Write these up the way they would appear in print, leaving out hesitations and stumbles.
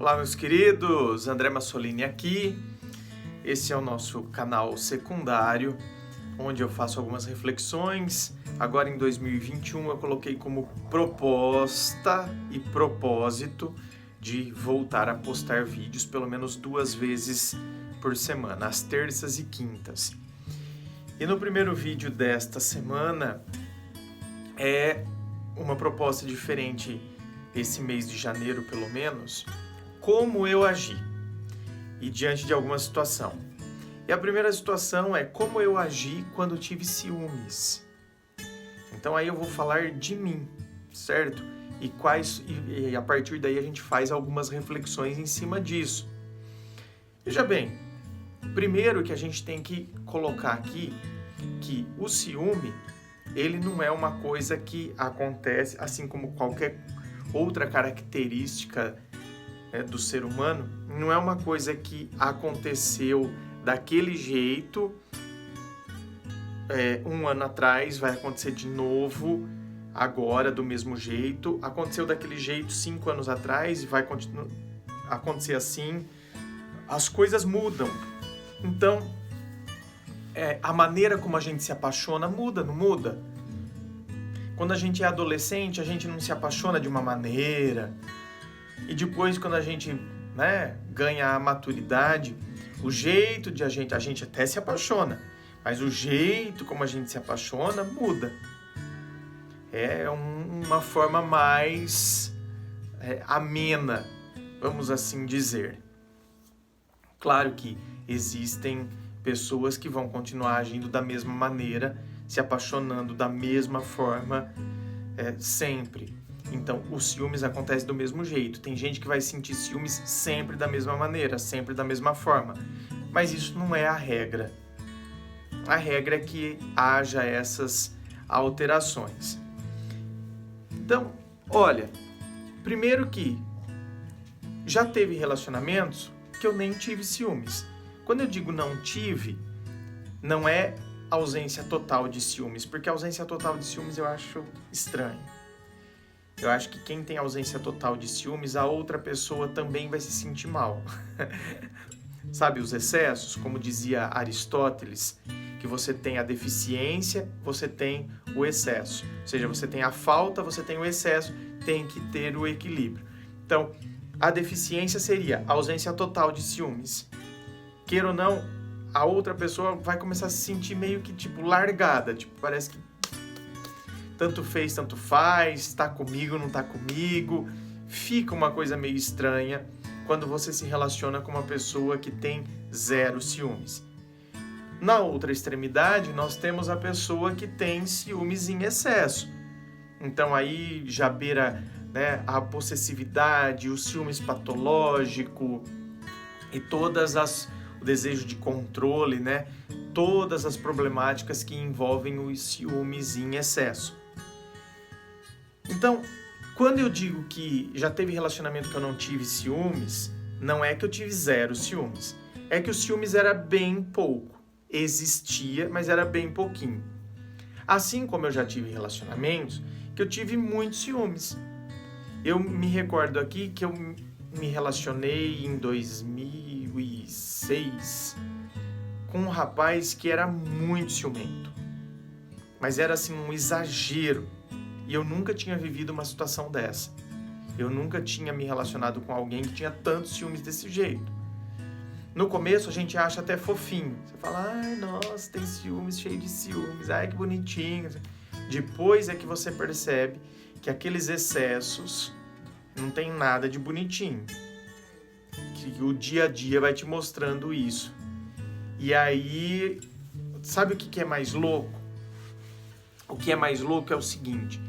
Olá, meus queridos, André Massolini aqui. Esse é o nosso canal secundário, onde eu faço algumas reflexões. Agora em 2021 eu coloquei como proposta e propósito de voltar a postar vídeos pelo menos 2 vezes por semana, às terças e quintas. E no primeiro vídeo desta semana é uma proposta diferente, esse mês de janeiro pelo menos, como eu agi e diante de alguma situação. E a primeira situação é como eu agi quando tive ciúmes. Então aí eu vou falar de mim, certo? E a partir daí a gente faz algumas reflexões em cima disso. Veja bem, primeiro que a gente tem que colocar aqui que o ciúme, ele não é uma coisa que acontece, assim como qualquer outra característica do ser humano, não é uma coisa que aconteceu daquele jeito um ano atrás, vai acontecer de novo agora do mesmo jeito, aconteceu daquele jeito 5 anos atrás e vai acontecer assim. As coisas mudam. Então, a maneira como a gente se apaixona muda, não muda? Quando a gente é adolescente, a gente não se apaixona de uma maneira. E depois, quando a gente ganha a maturidade, o jeito de a gente até se apaixona, mas o jeito como a gente se apaixona muda. É uma forma mais amena, vamos assim dizer. Claro que existem pessoas que vão continuar agindo da mesma maneira, se apaixonando da mesma forma sempre. Então, os ciúmes acontecem do mesmo jeito. Tem gente que vai sentir ciúmes sempre da mesma maneira, sempre da mesma forma. Mas isso não é a regra. A regra é que haja essas alterações. Então, olha, primeiro que já teve relacionamentos que eu nem tive ciúmes. Quando eu digo não tive, não é ausência total de ciúmes, porque a ausência total de ciúmes eu acho estranho. Eu acho que quem tem ausência total de ciúmes, a outra pessoa também vai se sentir mal. Sabe, os excessos, como dizia Aristóteles, que você tem a deficiência, você tem o excesso. Ou seja, você tem a falta, você tem o excesso, tem que ter o equilíbrio. Então, a deficiência seria a ausência total de ciúmes. Queira ou não, a outra pessoa vai começar a se sentir meio que largada, parece que tanto fez, tanto faz, tá comigo, não tá comigo. Fica uma coisa meio estranha quando você se relaciona com uma pessoa que tem 0 ciúmes. Na outra extremidade, nós temos a pessoa que tem ciúmes em excesso. Então aí já beira a possessividade, o ciúmes patológico e o desejo de controle, todas as problemáticas que envolvem os ciúmes em excesso. Então, quando eu digo que já teve relacionamento que eu não tive ciúmes, não é que eu tive 0 ciúmes. É que o ciúmes era bem pouco. Existia, mas era bem pouquinho. Assim como eu já tive relacionamentos que eu tive muitos ciúmes. Eu me recordo aqui que eu me relacionei em 2006 com um rapaz que era muito ciumento. Mas era assim um exagero. E eu nunca tinha vivido uma situação dessa. Eu nunca tinha me relacionado com alguém que tinha tantos ciúmes desse jeito. No começo a gente acha até fofinho. Você fala, ai, nossa, tem ciúmes, cheio de ciúmes, ai, que bonitinho. Depois é que você percebe que aqueles excessos não tem nada de bonitinho. Que o dia a dia vai te mostrando isso. E aí, sabe o que é mais louco? O que é mais louco é o seguinte: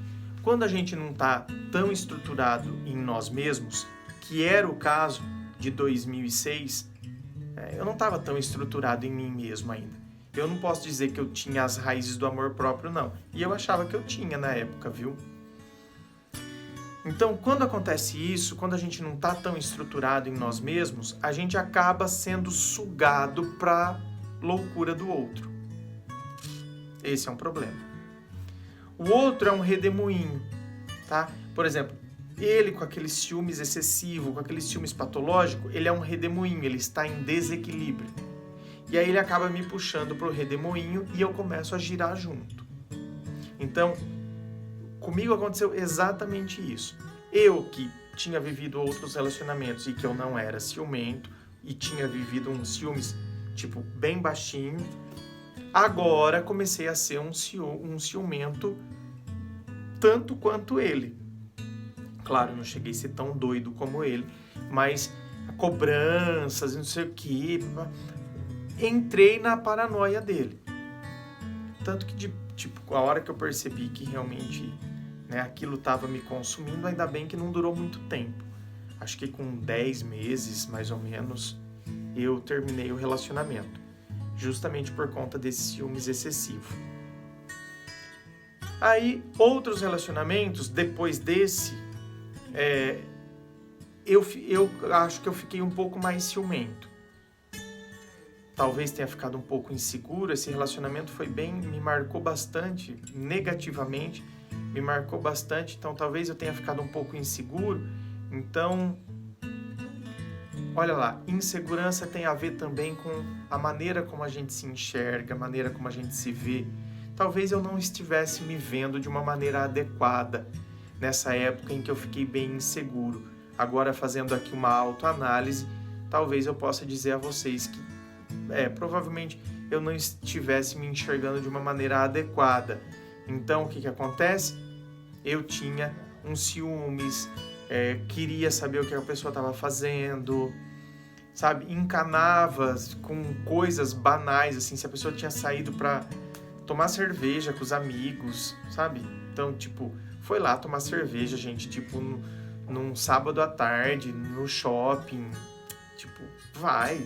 quando a gente não está tão estruturado em nós mesmos, que era o caso de 2006, eu não estava tão estruturado em mim mesmo ainda. Eu não posso dizer que eu tinha as raízes do amor próprio, não. E eu achava que eu tinha na época, viu? Então, quando acontece isso, quando a gente não está tão estruturado em nós mesmos, a gente acaba sendo sugado para a loucura do outro. Esse é um problema. O outro é um redemoinho, tá? Por exemplo, ele com aquele ciúmes excessivo, com aquele ciúmes patológico, ele é um redemoinho, ele está em desequilíbrio. E aí ele acaba me puxando para o redemoinho e eu começo a girar junto. Então, comigo aconteceu exatamente isso. Eu que tinha vivido outros relacionamentos e que eu não era ciumento e tinha vivido um ciúmes, tipo, bem baixinho, agora comecei a ser um ciumento tanto quanto ele. Claro, não cheguei a ser tão doido como ele, mas cobranças, não sei o que, entrei na paranoia dele. Tanto que, tipo, a hora que eu percebi que realmente, né, aquilo estava me consumindo, ainda bem que não durou muito tempo. Acho que com 10 meses, mais ou menos, eu terminei o relacionamento. Justamente por conta desse ciúmes excessivo. Aí, outros relacionamentos, depois desse, eu acho que eu fiquei um pouco mais ciumento. Talvez tenha ficado um pouco inseguro. Esse relacionamento me marcou bastante, negativamente, me marcou bastante. Então, talvez eu tenha ficado um pouco inseguro. Então, olha lá, insegurança tem a ver também com a maneira como a gente se enxerga, a maneira como a gente se vê. Talvez eu não estivesse me vendo de uma maneira adequada nessa época em que eu fiquei bem inseguro. Agora, fazendo aqui uma autoanálise, talvez eu possa dizer a vocês que provavelmente eu não estivesse me enxergando de uma maneira adequada. Então, o que acontece? Eu tinha um ciúmes, queria saber o que a pessoa estava fazendo, sabe? Encanava com coisas banais, assim, se a pessoa tinha saído para tomar cerveja com os amigos, sabe? Então, tipo, foi lá tomar cerveja, gente, tipo, num sábado à tarde, no shopping, tipo, vai.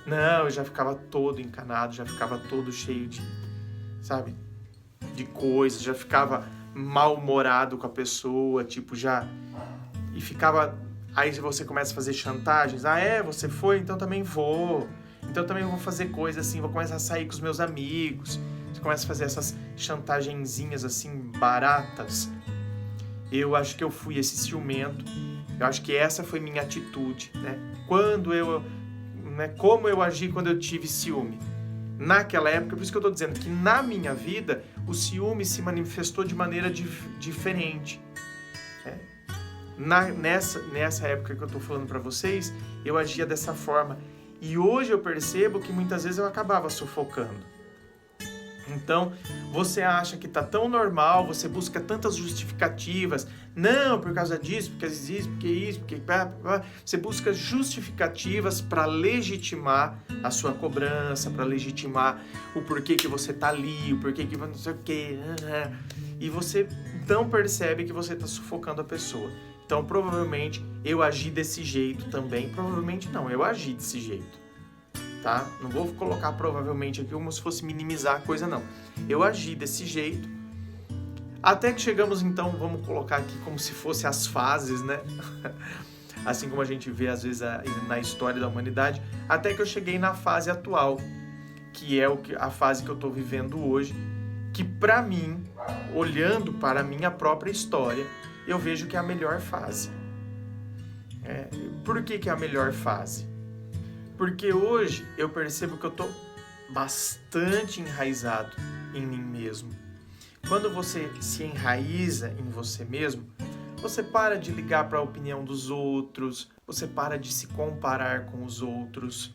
Não, eu já ficava todo encanado, já ficava todo cheio de, sabe, de coisas, já ficava mal-humorado com a pessoa, tipo, já... E ficava... Aí você começa a fazer chantagens. Você foi? Então também vou. Então também vou fazer coisas assim, vou começar a sair com os meus amigos. Você começa a fazer essas chantagenzinhas assim, baratas. Eu acho que eu fui esse ciumento. Eu acho que essa foi minha atitude, né? Como eu agi quando eu tive ciúme. Naquela época, por isso que eu estou dizendo que na minha vida, o ciúme se manifestou de maneira diferente. Nessa época que eu estou falando para vocês, eu agia dessa forma. E hoje eu percebo que muitas vezes eu acabava sufocando. Então, você acha que está tão normal, você busca tantas justificativas. Não, por causa disso, porque isso, porque isso, porque... Você busca justificativas para legitimar a sua cobrança, para legitimar o porquê que você está ali, o porquê que não sei o quê. E você não percebe que você está sufocando a pessoa. Então, provavelmente, eu agi desse jeito também. Provavelmente não, eu agi desse jeito. Tá? Não vou colocar provavelmente aqui como se fosse minimizar a coisa, não. Eu agi desse jeito. Até que chegamos, então, vamos colocar aqui como se fosse as fases, né? Assim como a gente vê, às vezes, na história da humanidade. Até que eu cheguei na fase atual, que é a fase que eu estou vivendo hoje, que para mim, olhando para a minha própria história, eu vejo que é a melhor fase. Por que é a melhor fase? Porque hoje eu percebo que eu estou bastante enraizado em mim mesmo. Quando você se enraiza em você mesmo, você para de ligar para a opinião dos outros, você para de se comparar com os outros,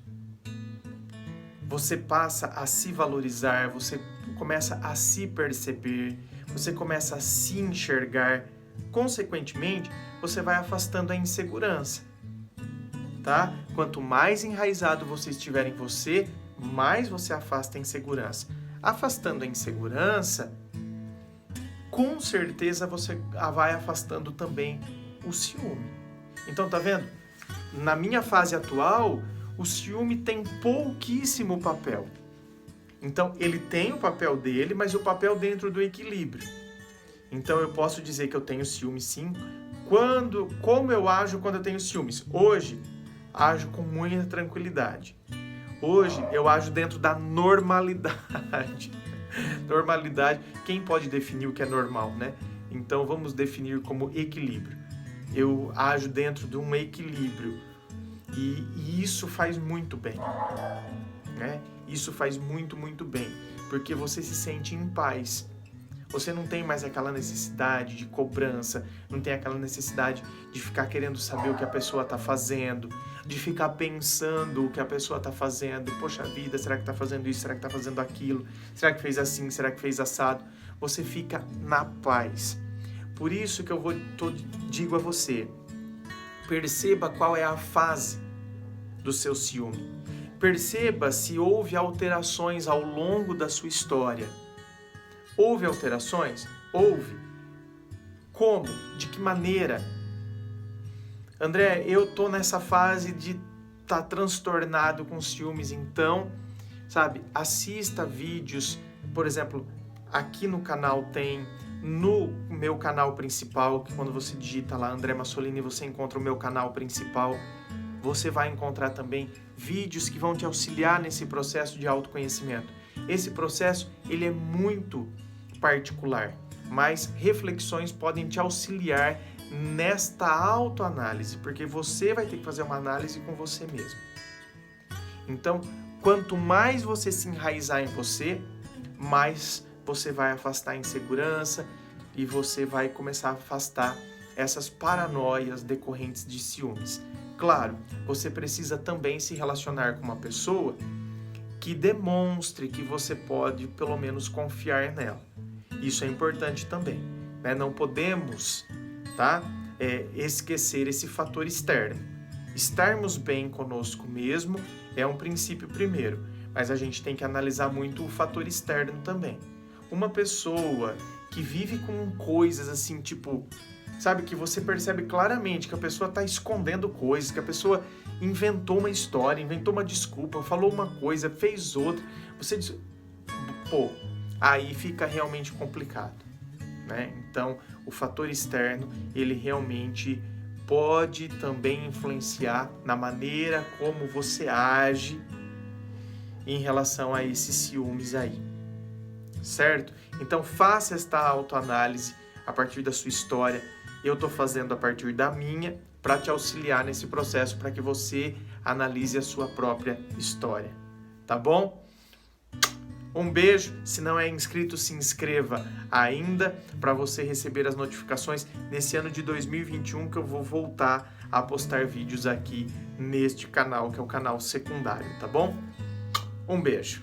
você passa a se valorizar, você começa a se perceber, você começa a se enxergar. Consequentemente, você vai afastando a insegurança. Tá? Quanto mais enraizado você estiver em você, mais você afasta a insegurança. Afastando a insegurança, com certeza você vai afastando também o ciúme. Então, tá vendo? Na minha fase atual, o ciúme tem pouquíssimo papel. Então, ele tem o papel dele, mas o papel dentro do equilíbrio. Então, eu posso dizer que eu tenho ciúme sim. Como eu ajo quando eu tenho ciúmes? Hoje, ajo com muita tranquilidade. Hoje eu ajo dentro da normalidade. Normalidade, quem pode definir o que é normal, né? Então vamos definir como equilíbrio. eu ajo dentro de um equilíbrio e isso faz muito bem, né? Isso faz muito, muito bem, porque você se sente em paz. Você não tem mais aquela necessidade de cobrança, não tem aquela necessidade de ficar querendo saber o que a pessoa está fazendo, de ficar pensando o que a pessoa está fazendo. Poxa vida, será que está fazendo isso? Será que está fazendo aquilo? Será que fez assim? Será que fez assado? Você fica na paz. Por isso que digo a você, perceba qual é a fase do seu ciúme. Perceba se houve alterações ao longo da sua história. Houve alterações? Houve. Como? De que maneira? André, eu tô nessa fase de estar transtornado com ciúmes, então, sabe, assista vídeos, por exemplo, aqui no canal tem, no meu canal principal, que quando você digita lá André Massolini, você encontra o meu canal principal, você vai encontrar também vídeos que vão te auxiliar nesse processo de autoconhecimento. Esse processo, ele é muito particular, mas reflexões podem te auxiliar nesta autoanálise, porque você vai ter que fazer uma análise com você mesmo. Então, quanto mais você se enraizar em você, mais você vai afastar a insegurança e você vai começar a afastar essas paranoias decorrentes de ciúmes. Claro, você precisa também se relacionar com uma pessoa que demonstre que você pode, pelo menos, confiar nela. Isso é importante também, né? Não podemos, esquecer esse fator externo. Estarmos bem conosco mesmo é um princípio primeiro, mas a gente tem que analisar muito o fator externo também. Uma pessoa que vive com coisas assim, tipo, sabe, que você percebe claramente que a pessoa está escondendo coisas, que a pessoa inventou uma história, inventou uma desculpa, falou uma coisa, fez outra, você diz, pô, aí fica realmente complicado, né? Então, o fator externo, ele realmente pode também influenciar na maneira como você age em relação a esses ciúmes aí, certo? Então, faça esta autoanálise a partir da sua história. Eu estou fazendo a partir da minha para te auxiliar nesse processo, para que você analise a sua própria história, tá bom? Um beijo, se não é inscrito, se inscreva ainda para você receber as notificações nesse ano de 2021 que eu vou voltar a postar vídeos aqui neste canal, que é o canal secundário, tá bom? Um beijo.